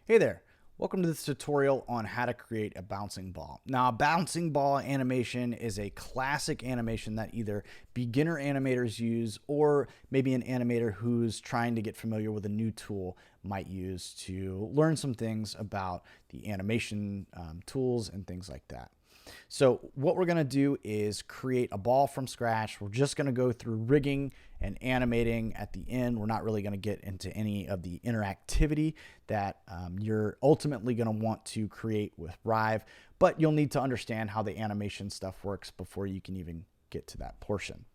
Hey there, welcome to this tutorial on how to create a bouncing ball. Now, a bouncing ball animation is a classic animation that either beginner animators use or maybe an animator who's trying to get familiar with a new tool might use to learn some things about the animation tools and things like that. So what we're going to do is create a ball from scratch. We're just going to go through rigging and animating at the end. We're not really going to get into any of the interactivity that you're ultimately going to want to create with Rive, but you'll need to understand how the animation stuff works before you can even get to that portion.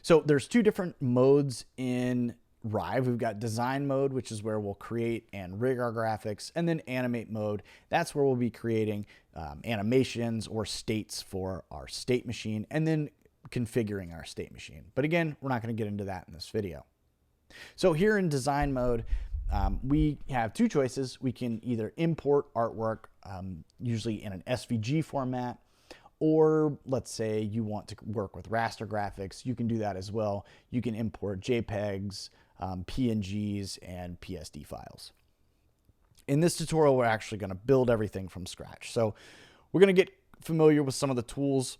So there's two different modes in Rive. We've got design mode, which is where we'll create and rig our graphics, and then animate mode. That's where we'll be creating animations or states for our state machine, and then configuring our state machine. But again, we're not going to get into that in this video. So here in design mode, we have two choices. We can either import artwork, usually in an SVG format, or let's say you want to work with raster graphics, you can do that as well. You can import JPEGs, PNGs, and PSD files. In this tutorial, we're actually going to build everything from scratch. So we're going to get familiar with some of the tools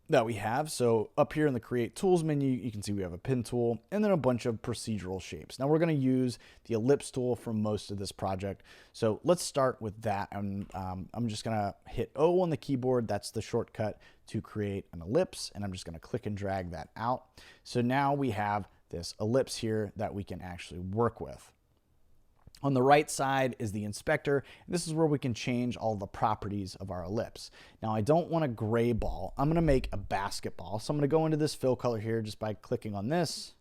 that we have. So up here in the Create Tools menu, you can see we have a pin tool and then a bunch of procedural shapes. Now we're going to use the ellipse tool for most of this project. So let's start with that. And I'm just going to hit O on the keyboard. That's the shortcut to create an ellipse. And I'm just going to click and drag that out. So now we have this ellipse here that we can actually work with. On the right side is the inspector. This is where we can change all the properties of our ellipse. Now I don't want a gray ball. I'm going to make a basketball. So I'm going to go into this fill color here just by clicking on this,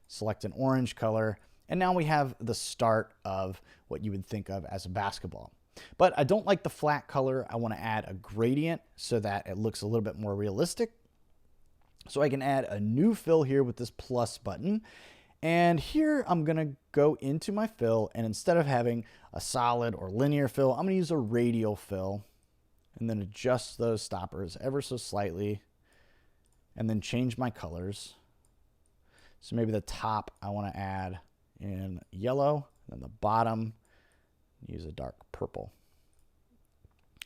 select an orange color, and now we have the start of what you would think of as a basketball. But I don't like the flat color. I want to add a gradient so that it looks a little bit more realistic. So I can add a new fill here with this plus button. And here I'm going to go into my fill, and instead of having a solid or linear fill, I'm going to use a radial fill and then adjust those stoppers ever so slightly and then change my colors. So maybe the top I want to add in yellow, and then the bottom use a dark purple.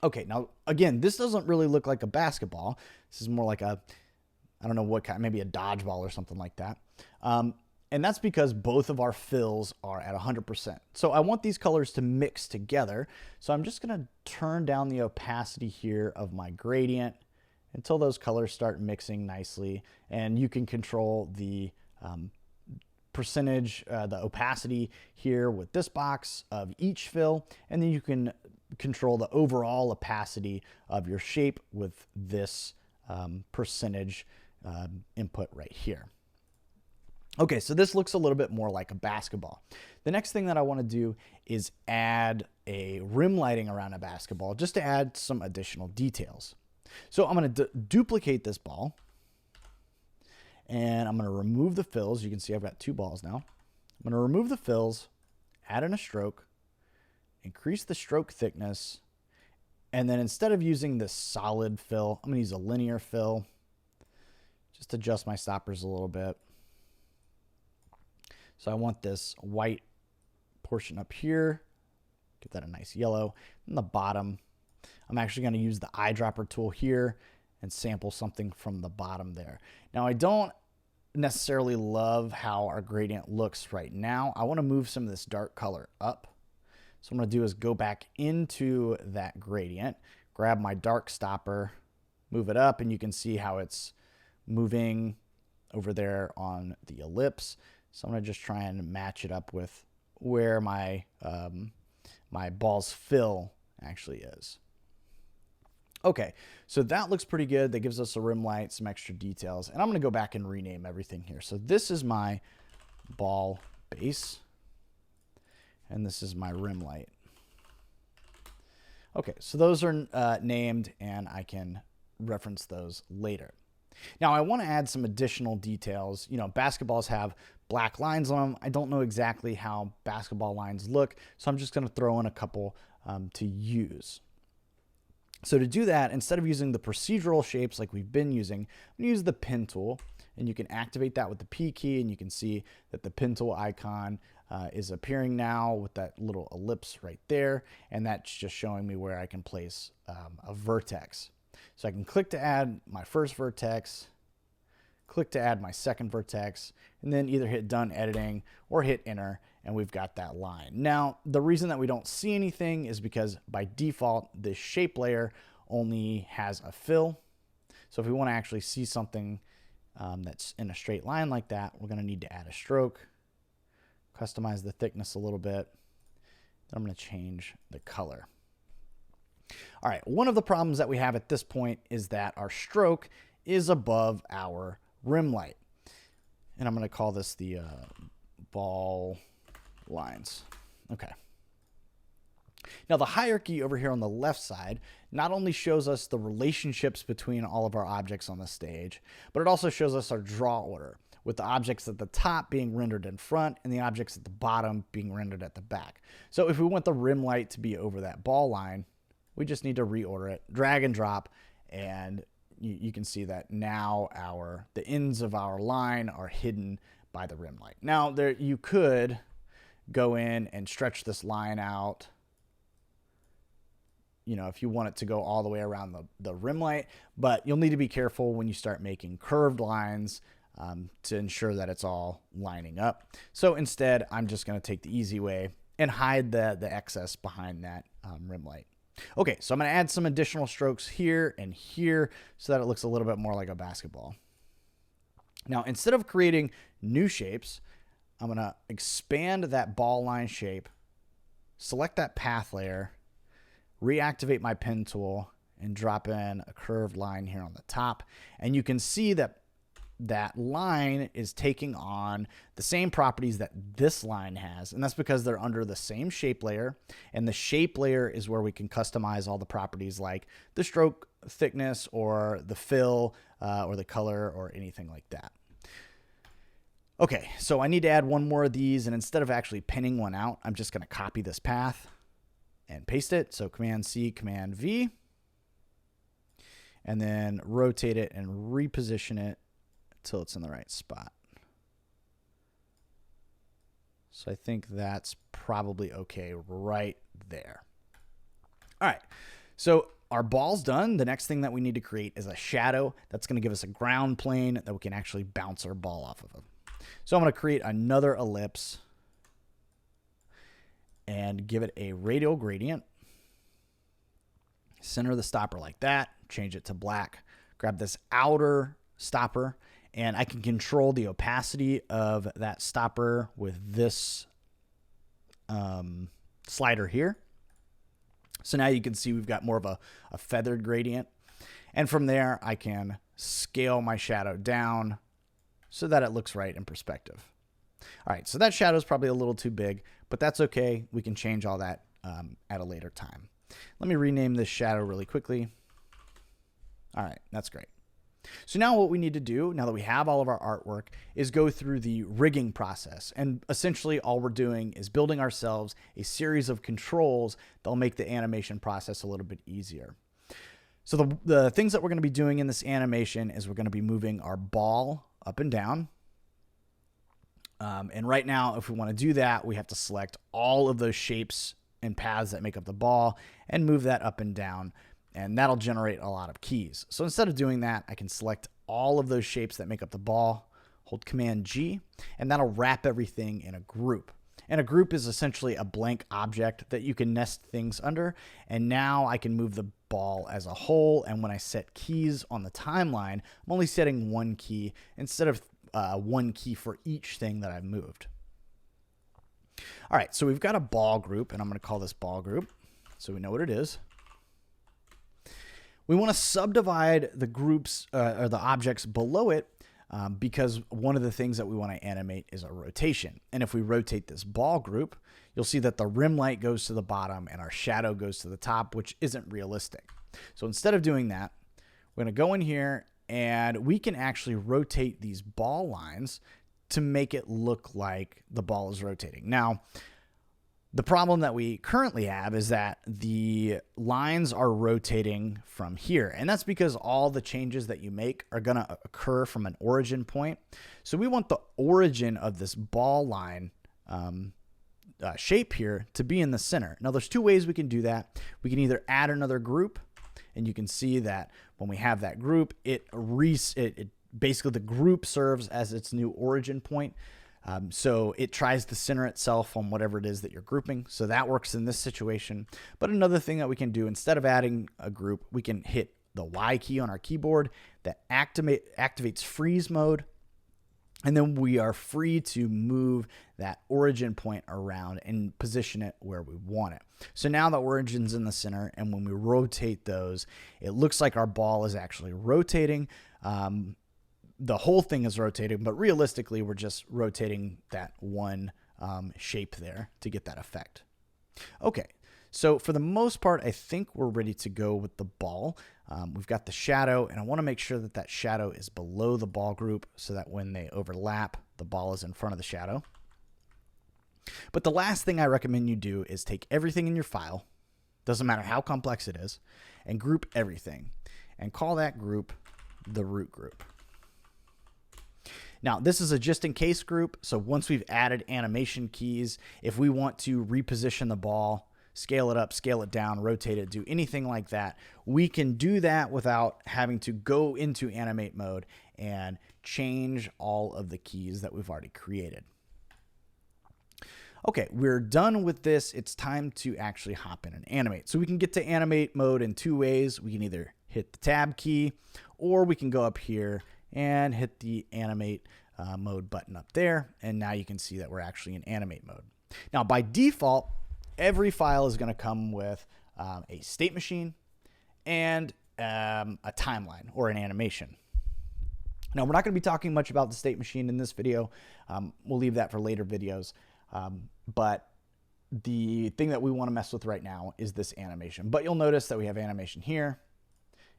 Okay, now again, this doesn't really look like a basketball. This is more like a, I don't know what kind, maybe a dodgeball or something like that. And that's because both of our fills are at 100%. So I want these colors to mix together. So I'm just going to turn down the opacity here of my gradient until those colors start mixing nicely. And you can control the percentage, the opacity here with this box of each fill. And then you can control the overall opacity of your shape with this percentage input right here. Okay, so this looks a little bit more like a basketball. The next thing that I want to do is add a rim lighting around a basketball just to add some additional details. So I'm going to duplicate this ball, and I'm going to remove the fills. You can see I've got two balls now. I'm going to remove the fills, add in a stroke, increase the stroke thickness, and then instead of using this solid fill, I'm going to use a linear fill. Just adjust my stoppers a little bit. So I want this white portion up here, give that a nice yellow. And the bottom, I'm actually going to use the eyedropper tool here and sample something from the bottom there. Now I don't necessarily love how our gradient looks right now. I want to move some of this dark color up. So what I'm going to do is go back into that gradient, grab my dark stopper, move it up, and you can see how it's moving over there on the ellipse. So I'm going to just try and match it up with where my my ball's fill actually is. Okay, so that looks pretty good. That gives us a rim light, some extra details. And I'm going to go back and rename everything here. So this is my ball base, and this is my rim light. Okay, so those are named, and I can reference those later. Now I want to add some additional details. You know, basketballs have black lines on them. I don't know exactly how basketball lines look, so I'm just going to throw in a couple to use. So to do that, instead of using the procedural shapes like we've been using, I'm going to use the pin tool, and you can activate that with the P key, and you can see that the pin tool icon is appearing now with that little ellipse right there, and that's just showing me where I can place a vertex. So I can click to add my first vertex, click to add my second vertex, and then either hit done editing or hit enter, and we've got that line. Now, the reason that we don't see anything is because by default, this shape layer only has a fill. So if we want to actually see something that's in a straight line like that, we're going to need to add a stroke, customize the thickness a little bit. Then I'm going to change the color. All right, one of the problems that we have at this point is that our stroke is above our rim light. And I'm going to call this the ball lines. Okay. Now the hierarchy over here on the left side not only shows us the relationships between all of our objects on the stage, but it also shows us our draw order, with the objects at the top being rendered in front and the objects at the bottom being rendered at the back. So if we want the rim light to be over that ball line, we just need to reorder it, drag and drop, and you can see that now the ends of our line are hidden by the rim light. Now you could go in and stretch this line out, if you want it to go all the way around the rim light, but you'll need to be careful when you start making curved lines to ensure that it's all lining up. So instead, I'm just going to take the easy way and hide the excess behind that rim light. Okay, so I'm going to add some additional strokes here and here so that it looks a little bit more like a basketball. Now, instead of creating new shapes, I'm going to expand that ball line shape, select that path layer, reactivate my pen tool, and drop in a curved line here on the top. And you can see that that line is taking on the same properties that this line has, and that's because they're under the same shape layer, and the shape layer is where we can customize all the properties like the stroke thickness or the fill or the color or anything like that. Okay, so I need to add one more of these, and instead of actually pinning one out, I'm just going to copy this path and paste it. So Command C, Command V, and then rotate it and reposition it until it's in the right spot. So I think that's probably okay right there. All right, so our ball's done. The next thing that we need to create is a shadow that's going to give us a ground plane that we can actually bounce our ball off of. So I'm going to create another ellipse and give it a radial gradient. Center the stopper like that, change it to black, grab this outer stopper, and I can control the opacity of that stopper with this slider here. So now you can see we've got more of a feathered gradient. And from there, I can scale my shadow down so that it looks right in perspective. All right, so that shadow is probably a little too big, but that's okay. We can change all that at a later time. Let me rename this shadow really quickly. All right, that's great. So now what we need to do, now that we have all of our artwork, is go through the rigging process. And essentially all we're doing is building ourselves a series of controls that'll make the animation process a little bit easier. So the things that we're going to be doing in this animation is we're going to be moving our ball up and down. And right now, if we want to do that, we have to select all of those shapes and paths that make up the ball and move that up and down. And that'll generate a lot of keys. So instead of doing that, I can select all of those shapes that make up the ball, hold Command G, and that'll wrap everything in a group. And a group is essentially a blank object that you can nest things under. And now I can move the ball as a whole. And when I set keys on the timeline, I'm only setting one key instead of one key for each thing that I've moved. All right, so we've got a ball group, and I'm going to call this ball group so we know what it is. We want to subdivide the groups or the objects below it because one of the things that we want to animate is a rotation. And if we rotate this ball group, you'll see that the rim light goes to the bottom and our shadow goes to the top, which isn't realistic. So instead of doing that, we're going to go in here and we can actually rotate these ball lines to make it look like the ball is rotating. Now, the problem that we currently have is that the lines are rotating from here. And that's because all the changes that you make are going to occur from an origin point. So we want the origin of this ball line shape here to be in the center. Now there's two ways we can do that. We can either add another group, and you can see that when we have that group, it basically the group serves as its new origin point. So it tries to center itself on whatever it is that you're grouping. So that works in this situation. But another thing that we can do, instead of adding a group, we can hit the Y key on our keyboard that activates freeze mode. And then we are free to move that origin point around and position it where we want it. So now the origin's in the center, and when we rotate those, it looks like our ball is actually rotating. The whole thing is rotating, but realistically, we're just rotating that one shape there to get that effect. Okay, so for the most part, I think we're ready to go with the ball. We've got the shadow, and I want to make sure that that shadow is below the ball group so that when they overlap, the ball is in front of the shadow. But the last thing I recommend you do is take everything in your file, doesn't matter how complex it is, and group everything, and call that group the root group. Now, this is a just-in-case group, so once we've added animation keys, if we want to reposition the ball, scale it up, scale it down, rotate it, do anything like that, we can do that without having to go into animate mode and change all of the keys that we've already created. Okay, we're done with this. It's time to actually hop in and animate. So we can get to animate mode in two ways. We can either hit the tab key, or we can go up here and hit the animate mode button up there. And now you can see that we're actually in animate mode. Now, by default, every file is going to come with a state machine and a timeline or an animation. Now, we're not going to be talking much about the state machine in this video. We'll leave that for later videos. But the thing that we want to mess with right now is this animation. But you'll notice that we have animation here,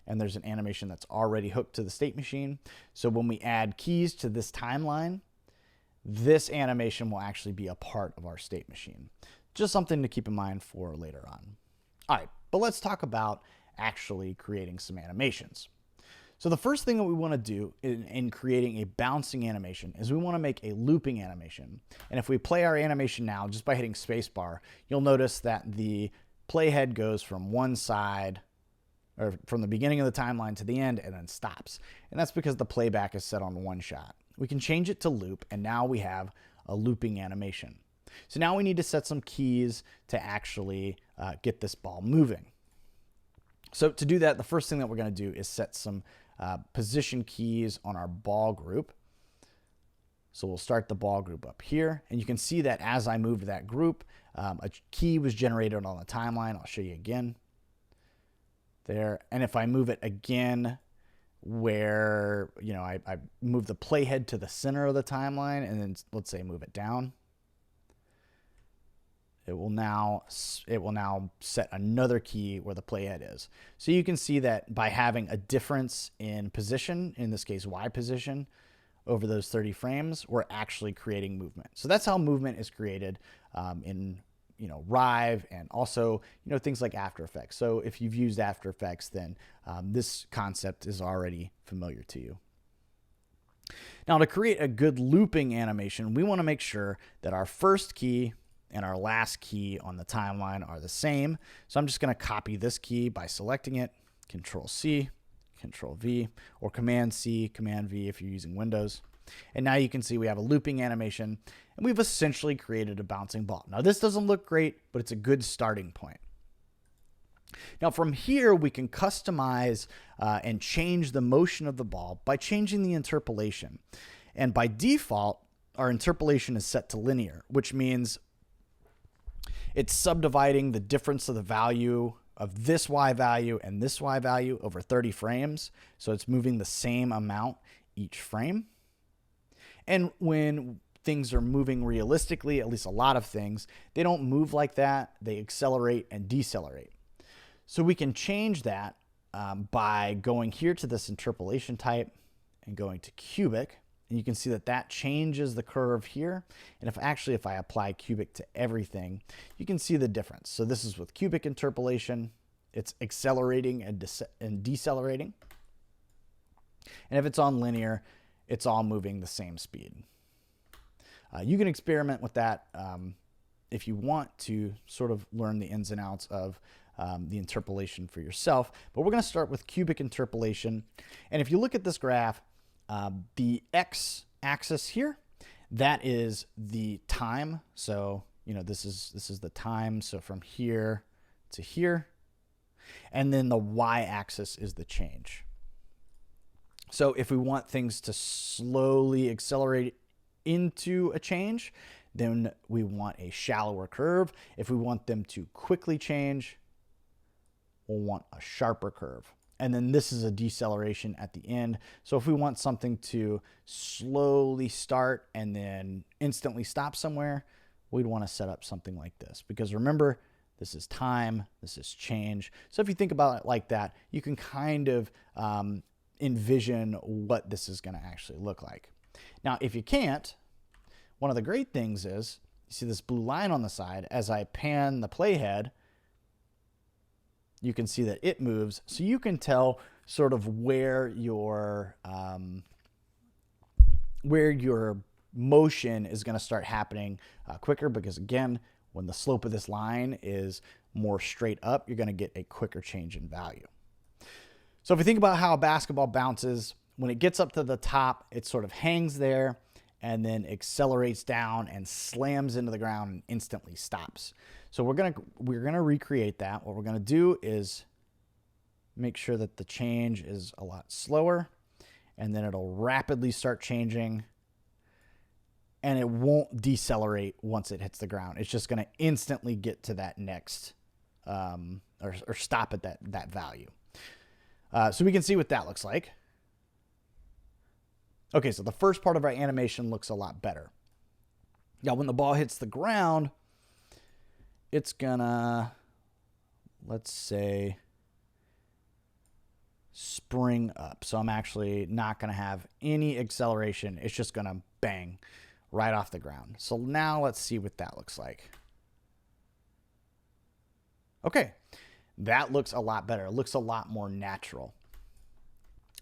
and there's an animation that's already hooked to the state machine. So when we add keys to this timeline, this animation will actually be a part of our state machine. Just something to keep in mind for later on. All right, but let's talk about actually creating some animations. So the first thing that we want to do in creating a bouncing animation is we want to make a looping animation. And if we play our animation now, just by hitting spacebar, you'll notice that the playhead goes from one side, or from the beginning of the timeline to the end, and then stops. And that's because the playback is set on one shot. We can change it to loop, and now we have a looping animation. So now we need to set some keys to actually get this ball moving. So to do that, the first thing that we're going to do is set some position keys on our ball group. So we'll start the ball group up here, and you can see that as I moved that group, a key was generated on the timeline. I'll show you again. There, and if I move it again, where I move the playhead to the center of the timeline, and then let's say move it down, it will now set another key where the playhead is. So you can see that by having a difference in position, in this case Y position, over those 30 frames, we're actually creating movement. So that's how movement is created in Rive, and also things like After Effects. So if you've used After Effects, then this concept is already familiar to you. Now, to create a good looping animation, we want to make sure that our first key and our last key on the timeline are the same. So I'm just going to copy this key by selecting it, Control C, Control V, or Command C, Command V if you're using Windows. And now you can see we have a looping animation, and we've essentially created a bouncing ball. Now, this doesn't look great, but it's a good starting point. Now, from here, we can customize and change the motion of the ball by changing the interpolation. And by default, our interpolation is set to linear, which means it's subdividing the difference of the value of this Y value and this Y value over 30 frames. So it's moving the same amount each frame. And when things are moving realistically, at least a lot of things, they don't move like that. They accelerate and decelerate. So we can change that by going here to this interpolation type and going to cubic. And you can see that that changes the curve here. And if I apply cubic to everything, you can see the difference. So this is with cubic interpolation. It's accelerating and decelerating. And if it's on linear, it's all moving the same speed. You can experiment with that if you want to sort of learn the ins and outs of the interpolation for yourself. But we're going to start with cubic interpolation. And if you look at this graph, the x-axis here, that is the time. So, you know, this is the time. So from here to here. And then the y-axis is the change. So if we want things to slowly accelerate into a change, then we want a shallower curve. If we want them to quickly change, we'll want a sharper curve. And then this is a deceleration at the end. So if we want something to slowly start and then instantly stop somewhere, we'd want to set up something like this. Because remember, this is time, this is change. So if you think about it like that, you can kind of envision what this is going to actually look like. Now, if you can't, one of the great things is, you see this blue line on the side, as I pan the playhead, you can see that it moves. So you can tell sort of where your motion is going to start happening quicker, because again, when the slope of this line is more straight up, you're going to get a quicker change in value. So if you think about how a basketball bounces, when it gets up to the top, it sort of hangs there and then accelerates down and slams into the ground and instantly stops. So we're gonna recreate that. What we're gonna do is make sure that the change is a lot slower, and then it'll rapidly start changing, and it won't decelerate once it hits the ground. It's just gonna instantly get to that next or stop at that value. So we can see what that looks like. Okay, so the first part of our animation looks a lot better. Now, when the ball hits the ground, it's gonna, let's say, spring up. So I'm actually not gonna have any acceleration. It's just gonna bang right off the ground. So now let's see what that looks like. Okay, that looks a lot better. It looks a lot more natural.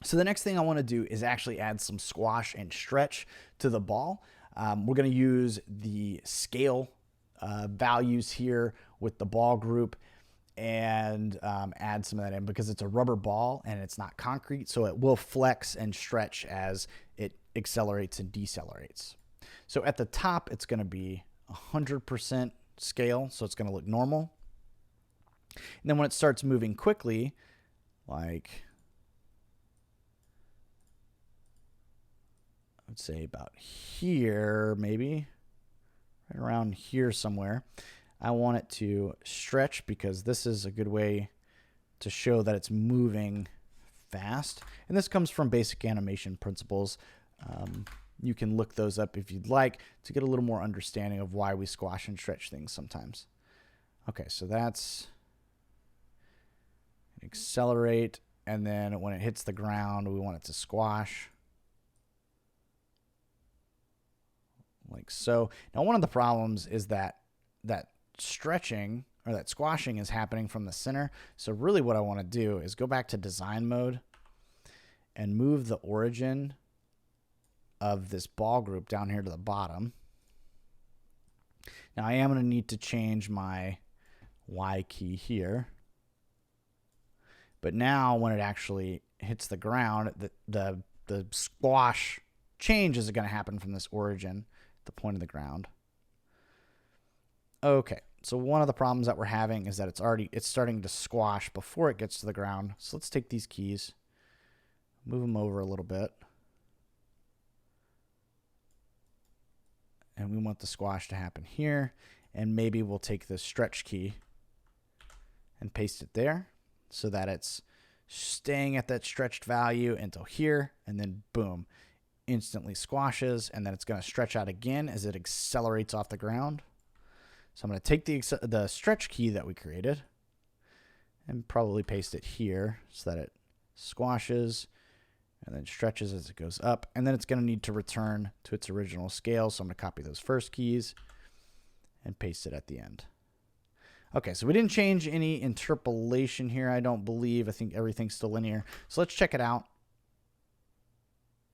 So the next thing I want to do is actually add some squash and stretch to the ball. We're going to use the scale values here with the ball group and add some of that in, because it's a rubber ball and it's not concrete, so it will flex and stretch as it accelerates and decelerates. So at the top, it's going to be 100% scale, so it's going to look normal. And then when it starts moving quickly, like, let's say about here, maybe right around here somewhere, I want it to stretch, because this is a good way to show that it's moving fast. And this comes from basic animation principles. You can look those up if you'd like to get a little more understanding of why we squash and stretch things sometimes. Okay, so that's accelerate, and then when it hits the ground, we want it to squash. Like so. Now, one of the problems is that stretching or that squashing is happening from the center. So really what I want to do is go back to design mode and move the origin of this ball group down here to the bottom. Now I am going to need to change my Y key here. But now when it actually hits the ground, the squash change is going to happen from this origin, the point of the ground. Okay, so one of the problems that we're having is that it's starting to squash before it gets to the ground. So let's take these keys, move them over a little bit. And we want the squash to happen here. And maybe we'll take this stretch key and paste it there so that it's staying at that stretched value until here, and then boom, instantly squashes, and then it's going to stretch out again as it accelerates off the ground. So I'm going to take the stretch key that we created and probably paste it here so that it squashes and then stretches as it goes up, and then it's going to need to return to its original scale. So I'm going to copy those first keys and paste it at the end. Okay, so we didn't change any interpolation here, I don't believe. I think everything's still linear. So let's check it out.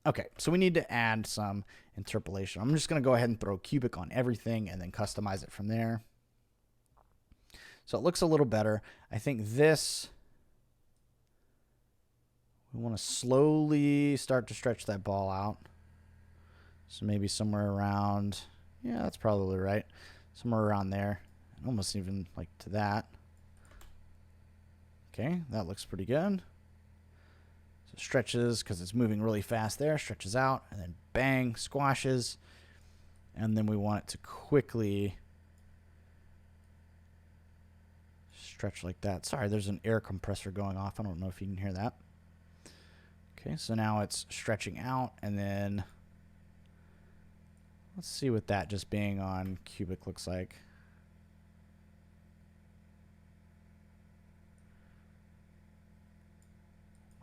Okay, so we need to add some interpolation. I'm just going to go ahead and throw cubic on everything and then customize it from there. So it looks a little better. I think this, we want to slowly start to stretch that ball out. So maybe somewhere around, yeah, that's probably right. Somewhere around there, almost even like to that. Okay, that looks pretty good. So stretches, because it's moving really fast there, stretches out, and then bang, squashes. And then we want it to quickly stretch like that. Sorry, there's an air compressor going off. I don't know if you can hear that. Okay, so now it's stretching out, and then let's see what that just being on cubic looks like.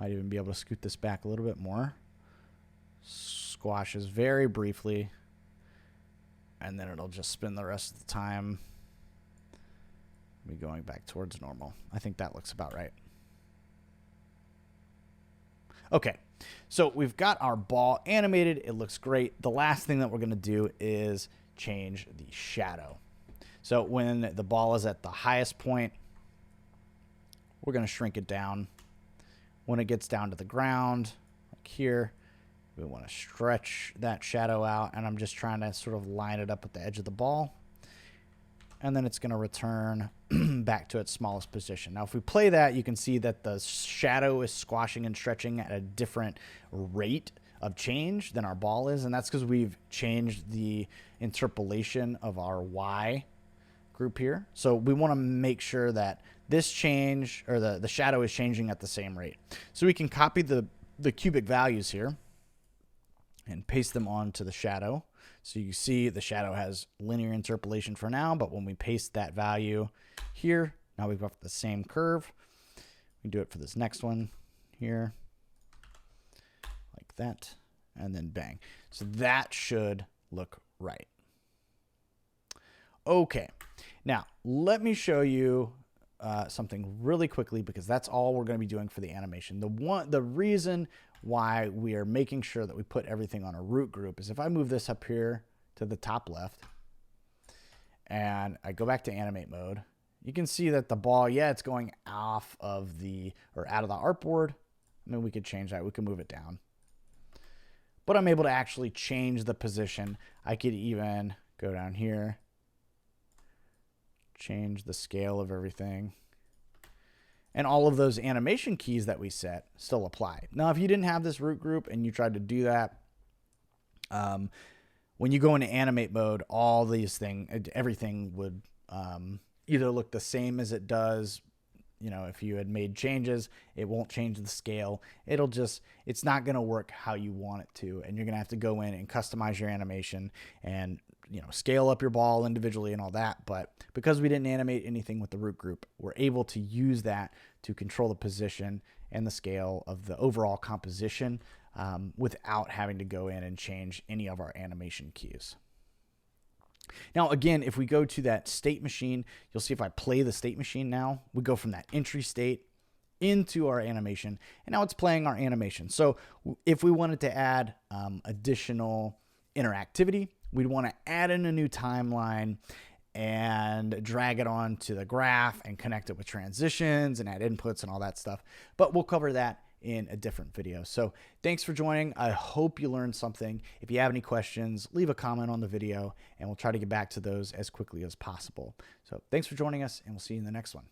Might even be able to scoot this back a little bit more. Squashes very briefly, and then it'll just spin the rest of the time. Be going back towards normal. I think that looks about right. Okay, so we've got our ball animated. It looks great. The last thing that we're going to do is change the shadow. So when the ball is at the highest point, we're going to shrink it down. When it gets down to the ground, like here, we want to stretch that shadow out, and I'm just trying to sort of line it up with the edge of the ball. And then it's going to return back to its smallest position. Now, if we play that, you can see that the shadow is squashing and stretching at a different rate of change than our ball is, and that's because we've changed the interpolation of our Y group here. So we want to make sure that this change, or the shadow, is changing at the same rate. So we can copy the cubic values here and paste them onto the shadow. So you see the shadow has linear interpolation for now, but when we paste that value here, now we've got the same curve. We do it for this next one here, like that, and then bang. So that should look right. Okay, now let me show you something really quickly, because that's all we're going to be doing for the animation. The reason why we are making sure that we put everything on a root group is if I move this up here to the top left and I go back to animate mode, you can see that the ball, yeah, it's going off of the, or out of the artboard. I mean, we could change that. We can move it down. But I'm able to actually change the position. I could even go down here, change the scale of everything. And all of those animation keys that we set still apply. Now, if you didn't have this root group and you tried to do that, when you go into animate mode, all these things, everything would either look the same as it does. You know, if you had made changes, it won't change the scale. It'll just, it's not going to work how you want it to. And you're going to have to go in and customize your animation and, you know, scale up your ball individually and all that. But because we didn't animate anything with the root group, we're able to use that to control the position and the scale of the overall composition without having to go in and change any of our animation keys. Now, again, if we go to that state machine, you'll see if I play the state machine now, we go from that entry state into our animation, and now it's playing our animation. So if we wanted to add additional interactivity, we'd want to add in a new timeline and drag it onto the graph and connect it with transitions and add inputs and all that stuff. But we'll cover that in a different video. So thanks for joining. I hope you learned something. If you have any questions, leave a comment on the video and we'll try to get back to those as quickly as possible. So thanks for joining us, and we'll see you in the next one.